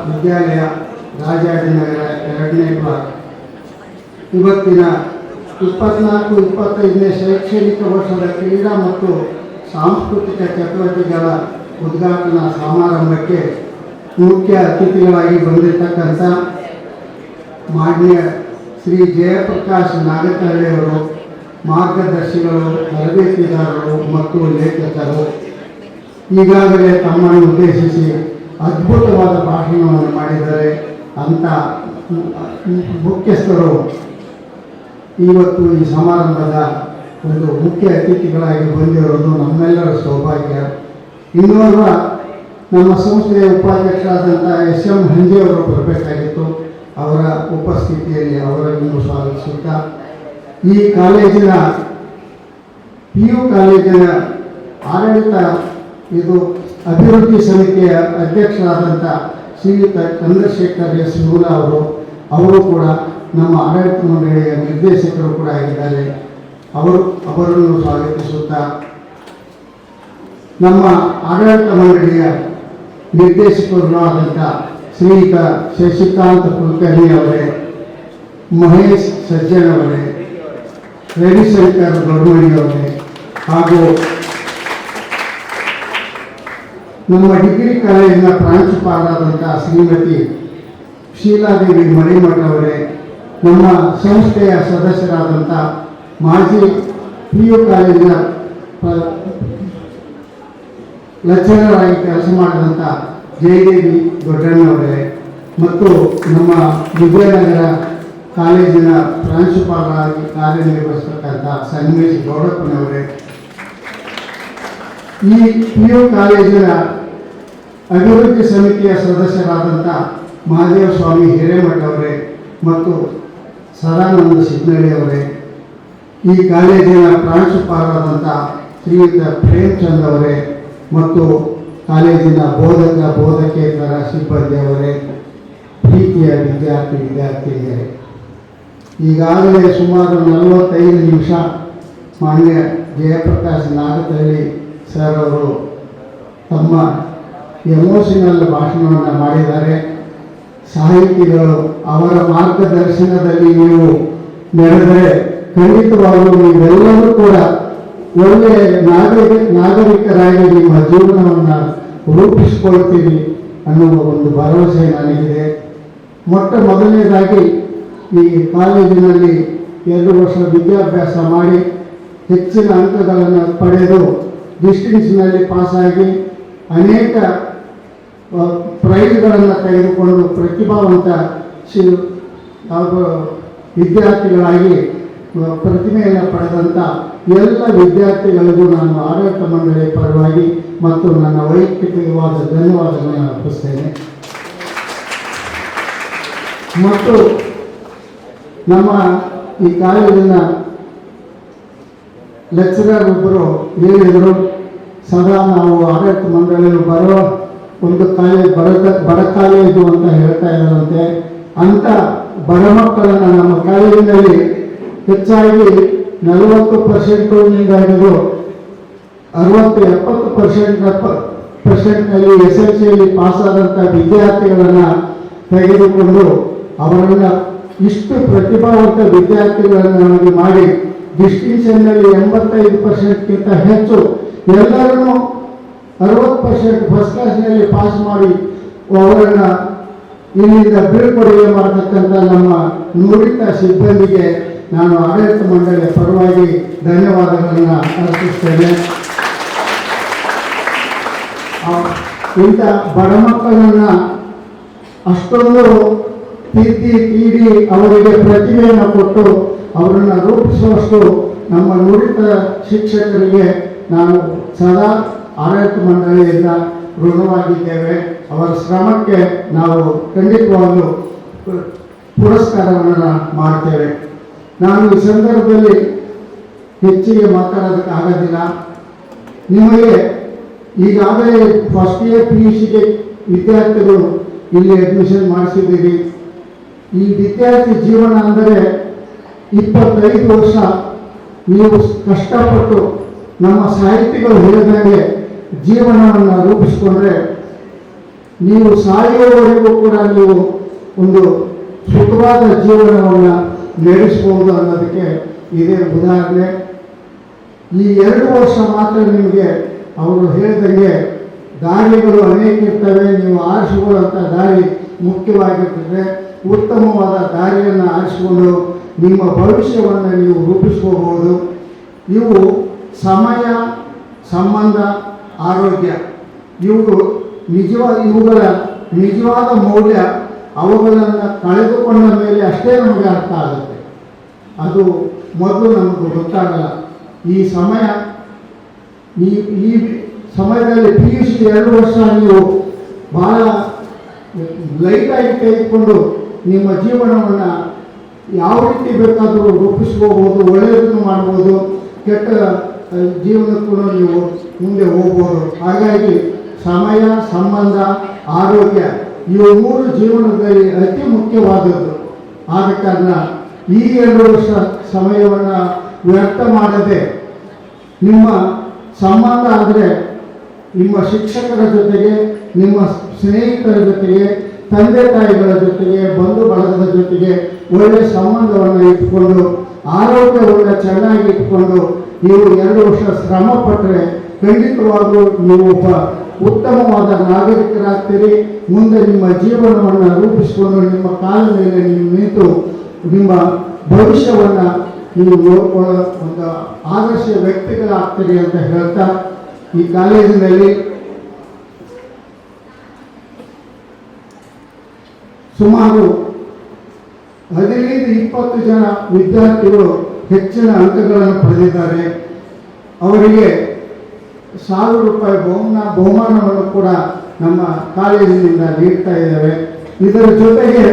ವಿದ್ಯಾಲಯ, ರಾಜಾಜಿನಗರ, 2ನೇ ಬ್ಲಾಕ್. ಇವತ್ತಿನ 24-25ನೇ ಶೈಕ್ಷಣಿಕ ವರ್ಷದ ಕ್ರೀಡಾ ಮತ್ತು ಸಾಂಸ್ಕೃತಿಕ ಚಟುವಟಿಕೆಗಳ ಉದ್ಘಾಟನಾ ಸಮಾರಂಭಕ್ಕೆ ಮುಖ್ಯ ಅತಿಥಿಗಳಾಗಿ ಬಂದಿರತಕ್ಕಂಥ ಮಾನ್ಯ ಶ್ರೀ ಜಯಪ್ರಕಾಶ್ ನಾಗತಹಳ್ಳಿಯವರು, ಮಾರ್ಗದರ್ಶಿಗಳು, ತರಬೇತಿದಾರರು ಮತ್ತು ಲೇಖಕರು ಈಗಾಗಲೇ ತಮ್ಮನ್ನು ಉದ್ದೇಶಿಸಿ ಅದ್ಭುತವಾದ ಭಾಷಣವನ್ನು ಮಾಡಿದ್ದಾರೆ. ಅಂಥ ಮುಖ್ಯಸ್ಥರು ಇವತ್ತು ಈ ಸಮಾರಂಭದ ಒಂದು ಮುಖ್ಯ ಅತಿಥಿಗಳಾಗಿ ಬಂದಿರೋದು ನಮ್ಮೆಲ್ಲರ ಸೌಭಾಗ್ಯ. ಇನ್ನೋರ್ವ ನಮ್ಮ ಸಂಸ್ಥೆಯ ಉಪಾಧ್ಯಕ್ಷರಾದಂಥ SM ಹಂಜೆಯವರು ಬರಬೇಕಾಗಿತ್ತು. ಅವರ ಉಪಸ್ಥಿತಿಯಲ್ಲಿ ಅವರನ್ನು ಸ್ವಾಗತಿಸುತ್ತಾ ಈ ಕಾಲೇಜಿನ PU ಕಾಲೇಜಿನ ಆಡಳಿತ ಅಭಿವೃದ್ಧಿ ಸಮಿತಿಯ ಅಧ್ಯಕ್ಷರಾದಂಥ ಶ್ರೀಯುತ ಚಂದ್ರಶೇಖರ್ S. ಮೂಲ ಅವರು ಕೂಡ ನಮ್ಮ ಆಡಳಿತ ಮಂಡಳಿಯ ನಿರ್ದೇಶಕರು ಕೂಡ ಆಗಿದ್ದಾರೆ. ಅವರನ್ನು ಸ್ವಾಗತಿಸುತ್ತಾ ನಮ್ಮ ಆಡಳಿತ ಮಂಡಳಿಯ ನಿರ್ದೇಶಕರು ಆದಂಥ ಶ್ರೀಯುತ ಶಶಿಕಾಂತ್ ಕುಲಕರ್ಣಿ ಅವರೇ, ಮಹೇಶ್ ಸಜ್ಜನ್ ಅವರೇ, ರವಿಶಂಕರ್ ದೊಡ್ಡಮಣಿ ಅವರೇ ಹಾಗೂ ನಮ್ಮ ಡಿಗ್ರಿ ಕಾಲೇಜಿನ ಪ್ರಾಂಶುಪಾಲರಾದಂಥ ಶ್ರೀಮತಿ ಶೀಲಾದೇವಿ ಮಣಿಮಠ ಅವರೇ, ನಮ್ಮ ಸಂಸ್ಥೆಯ ಸದಸ್ಯರಾದಂಥ ಮಾಜಿ PU ಕಾಲೇಜಿನ ಲೆಕ್ಚರರ್ ಆಗಿ ಕೆಲಸ ಮಾಡಿದಂಥ ಜಯದೇವಿ ದೊಡ್ಡಣ್ಣವರೇ ಮತ್ತು ನಮ್ಮ ವಿಜಯನಗರ ಕಾಲೇಜಿನ ಪ್ರಾಂಶುಪಾಲರಾಗಿ ಕಾರ್ಯನಿರ್ವಹಿಸತಕ್ಕಂಥ ಸಂಗಮೇಶ್ ಗೌಡಪ್ಪನವರೇ, ಈ PU ಕಾಲೇಜಿನ ಅಭಿವೃದ್ಧಿ ಸಮಿತಿಯ ಸದಸ್ಯರಾದಂಥ ಮಹಾದೇವ ಸ್ವಾಮಿ ಹಿರೇಮಠ ಅವರೇ ಮತ್ತು ಸದಾನಂದ ಸಿಗ್ನಳ್ಳಿ ಅವರೇ, ಈ ಕಾಲೇಜಿನ ಪ್ರಾಂಶುಪಾಲರಾದಂಥ ಶ್ರೀಯುತ ಪ್ರೇಮಚಂದ್ ಅವರೇ ಮತ್ತು ಕಾಲೇಜಿನ ಬೋಧಕೇತರ ಸಿಬ್ಬಂದಿ ಅವರೇ, ಪ್ರೀತಿಯ ವಿದ್ಯಾರ್ಥಿನಿಯರೇ, ಈಗಾಗಲೇ ಸುಮಾರು 45 ನಿಮಿಷ ಮಾನ್ಯ ಜಯಪ್ರಕಾಶ್ ನಾಗತಹಳ್ಳಿ ಸರ್ ಅವರು ತಮ್ಮ ಎಮೋಷನಲ್ ಭಾಷಣವನ್ನು ಮಾಡಿದ್ದಾರೆ. ಸಾಹಿತಿಗಳು ಅವರ ಮಾರ್ಗದರ್ಶನದಲ್ಲಿ ನೀವು ನಡೆದರೆ ಖಂಡಿತವಾಗಲೂ ನೀವೆಲ್ಲರೂ ಕೂಡ ಒಳ್ಳೆಯ ನಾಗರಿಕರಾಗಿ ನಿಮ್ಮ ಜೀವನವನ್ನು ರೂಪಿಸಿಕೊಳ್ತೀರಿ ಅನ್ನುವ ಒಂದು ಭರವಸೆ ನನಗಿದೆ. ಮೊದಲನೇದಾಗಿ ಈ ಕಾಲೇಜಿನಲ್ಲಿ 2 ವರ್ಷ ವಿದ್ಯಾಭ್ಯಾಸ ಮಾಡಿ ಹೆಚ್ಚಿನ ಅಂಕಗಳನ್ನು ಪಡೆದು ಡಿಸ್ಟಿಂಕ್ಷನ್ನಲ್ಲಿ ಪಾಸಾಗಿ ಅನೇಕ ಪ್ರೈಜ್ಗಳನ್ನು ತೆಗೆದುಕೊಂಡು ಪ್ರತಿಭಾವಂತ ವಿದ್ಯಾರ್ಥಿಗಳಾಗಿ ಪ್ರತಿಮೆಯನ್ನು ಪಡೆದಂಥ ಎಲ್ಲ ವಿದ್ಯಾರ್ಥಿಗಳಿಗೂ ನಾನು ಆಡಳಿತ ಮಂಡಳಿಯ ಪರವಾಗಿ ಮತ್ತು ನನ್ನ ವೈಯಕ್ತಿಕವಾದ ಧನ್ಯವಾದಗಳನ್ನು ಅರ್ಪಿಸ್ತೇನೆ. ಮತ್ತು ನಮ್ಮ ಈ ಕಾಲೇಜಿನ ಲೆಕ್ಚರರ್ ಒಬ್ಬರು ಹೇಳಿದರು, ಸದಾ ನಾವು ಆಡಳಿತ ಮಂಡಳಿಯಲ್ಲಿ ಬರೋ ಒಂದು ಕಾಲೇಜ್ ಬಡ ಕಾಲೇಜು ಅಂತ ಹೇಳ್ತಾ ಇದ್ದಾರಂತೆ. ಅಂಥ ಬಡ ಮಕ್ಕಳನ್ನು ನಮ್ಮ ಕಾಲೇಜಿನಲ್ಲಿ ಹೆಚ್ಚಾಗಿ 40%ನಿಂದ ಹಿಡಿದು 60-70%ನಲ್ಲಿ SLCಯಲ್ಲಿ ಪಾಸಾದಂಥ ವಿದ್ಯಾರ್ಥಿಗಳನ್ನು ತೆಗೆದುಕೊಂಡು ಅವರನ್ನು ಇಷ್ಟು ಪ್ರತಿಭಾವಂತ ವಿದ್ಯಾರ್ಥಿಗಳನ್ನು ಮಾಡಿ ಡಿಸ್ಟಿಂಕ್ಷನ್ನಲ್ಲಿ 85%ಗಿಂತ ಹೆಚ್ಚು ಎಲ್ಲರನ್ನೂ 60% ಫಸ್ಟ್ ಕ್ಲಾಸ್ನಲ್ಲಿ ಪಾಸ್ ಮಾಡಿ ಅವರನ್ನು ಇಲ್ಲಿಂದ ಬೀಳ್ಕೊಡುಗೆ ಮಾಡತಕ್ಕಂಥ ನಮ್ಮ ನುರಿತ ಸಿಬ್ಬಂದಿಗೆ ನಾನು ಆಡಳಿತ ಮಂಡಳಿಯ ಪರವಾಗಿ ಧನ್ಯವಾದಗಳನ್ನು ಅರ್ಪಿಸ್ತೇನೆ. ಇಂಥ ಬಡ ಮಕ್ಕಳನ್ನು ಅಷ್ಟೊಂದು ತೀಡಿ ಅವರಿಗೆ ಪ್ರತಿಭೆಯನ್ನು ಕೊಟ್ಟು ಅವರನ್ನು ರೂಪಿಸುವಷ್ಟು ನಮ್ಮ ನುರಿತ ಶಿಕ್ಷಕರಿಗೆ ನಾನು ಸದಾ ಆಡಳಿತ ಮಂಡಳಿಯಿಂದ ಋಣವಾಗಿದ್ದೇವೆ. ಅವರ ಶ್ರಮಕ್ಕೆ ನಾವು ಖಂಡಿತವಾಗಲೂ ಪುರಸ್ಕಾರವನ್ನು ಮಾಡ್ತೇವೆ. ನಾನು ಈ ಸಂದರ್ಭದಲ್ಲಿ ಹೆಚ್ಚಿಗೆ ಮಾತಾಡೋದಕ್ಕಾಗೋದಿಲ್ಲ. ನಿಮಗೆ ಈಗಾಗಲೇ ಫಸ್ಟ್ ಇಯರ್ PUCಗೆ ವಿದ್ಯಾರ್ಥಿಗಳು ಇಲ್ಲಿ ಅಡ್ಮಿಷನ್ ಮಾಡಿಸಿದ್ದೀರಿ. ಈ ವಿದ್ಯಾರ್ಥಿ ಜೀವನ ಅಂದರೆ 25 ವರ್ಷ ನೀವು ಕಷ್ಟಪಟ್ಟು ನಮ್ಮ ಸಾಹಿತಿಗಳು ಹೇಳಿದಂಗೆ ಜೀವನವನ್ನು ರೂಪಿಸಿಕೊಂಡ್ರೆ ನೀವು ಸಾಯುವವರೆಗೂ ಕೂಡ ನೀವು ಒಂದು ಸುಖವಾದ ಜೀವನವನ್ನು ನಡೆಸಬಹುದು ಅನ್ನೋದಕ್ಕೆ ಇದೇ ಉದಾಹರಣೆ. ಈ 2 ವರ್ಷ ಮಾತ್ರ ನಿಮಗೆ ಅವರು ಹೇಳಿದಂಗೆ ದಾರಿಗಳು ಅನೇಕ ಇರ್ತವೆ, ನೀವು ಆರಿಸಿಕೊಳ್ಳುವಂಥ ದಾರಿ ಮುಖ್ಯವಾಗಿರ್ತದೆ. ಉತ್ತಮವಾದ ದಾರಿಯನ್ನು ಆರಿಸಿಕೊಂಡು ನಿಮ್ಮ ಭವಿಷ್ಯವನ್ನು ನೀವು ರೂಪಿಸ್ಕೋಬಹುದು. ಇವು ಸಮಯ, ಸಂಬಂಧ, ಆರೋಗ್ಯ, ಇವುಗಳ ನಿಜವಾದ ಮೌಲ್ಯ ಅವುಗಳನ್ನು ಕಳೆದುಕೊಂಡ ಮೇಲೆ ಅಷ್ಟೇ ನಮಗೆ ಅರ್ಥ ಆಗುತ್ತೆ. ಅದು ಮೊದಲು ನಮಗೆ ಗೊತ್ತಾಗಲ್ಲ. ಈ ಸಮಯದಲ್ಲಿ PUC 2 ವರ್ಷ ನೀವು ಭಾಳ ಲೈಟಾಗಿ ತೆಗೆದುಕೊಂಡು ನಿಮ್ಮ ಜೀವನವನ್ನು ಯಾವ ರೀತಿ ಬೇಕಾದರೂ ರೂಪಿಸ್ಕೋಬೋದು, ಒಳ್ಳೆಯದನ್ನು ಮಾಡ್ಬೋದು, ಕೆಟ್ಟ ಜೀವನಕ್ಕೂ ನೀವು ಮುಂದೆ ಹೋಗ್ಬೋದು. ಹಾಗಾಗಿ ಸಮಯ, ಸಂಬಂಧ, ಆರೋಗ್ಯ ಇವು 3 ಜೀವನದಲ್ಲಿ ಅತಿ ಮುಖ್ಯವಾದದ್ದು. ಆದ ಕಾರಣ ಈ 2 ವರ್ಷ ಸಮಯವನ್ನು ವ್ಯರ್ಥ ಮಾಡದೆ ನಿಮ್ಮ ಸಂಬಂಧ ಅಂದರೆ ನಿಮ್ಮ ಶಿಕ್ಷಕರ ಜೊತೆಗೆ, ನಿಮ್ಮ ಸ್ನೇಹಿತರ ಜೊತೆಗೆ, ತಂದೆ ತಾಯಿಗಳ ಜೊತೆಗೆ, ಬಂಧು ಬಳಗದ ಜೊತೆಗೆ ಒಳ್ಳೆಯ ಸಂಬಂಧವನ್ನು ಇಟ್ಕೊಂಡು ಆರೋಗ್ಯವನ್ನು ಚೆನ್ನಾಗಿ ಇಟ್ಕೊಂಡು ನೀವು 2 ವರ್ಷ ಶ್ರಮ ಪಟ್ಟರೆ ಖಂಡಿತವಾಗೂ ನೀವು ಒಬ್ಬ ಉತ್ತಮವಾದ ನಾಗರಿಕರಾಗ್ತೀರಿ. ಮುಂದೆ ನಿಮ್ಮ ಜೀವನವನ್ನು ರೂಪಿಸಿಕೊಂಡು ನಿಮ್ಮ ಕಾಲ ಮೇಲೆ ನೀವು ನಿಂತು ನಿಮ್ಮ ಭವಿಷ್ಯವನ್ನು ನೀವು ನೋಡ್ಕೊಳ್ಳೋ ಒಂದು ಆದರ್ಶ ವ್ಯಕ್ತಿಗಳಾಗ್ತೀರಿ ಅಂತ ಹೇಳ್ತಾ, ಈ ಕಾಲೇಜಿನಲ್ಲಿ ಸುಮಾರು 15-20 ಜನ ವಿದ್ಯಾರ್ಥಿಗಳು ಹೆಚ್ಚಿನ ಅಂಕಗಳನ್ನು ಪಡೆದಿದ್ದಾರೆ. ಅವರಿಗೆ 1000 ರೂಪಾಯಿ ಬಹುಮಾನವನ್ನು ಕೂಡ ನಮ್ಮ ಕಾಲೇಜಿನಿಂದ ನೀಡ್ತಾ ಇದ್ದೇವೆ. ಇದರ ಜೊತೆಗೆ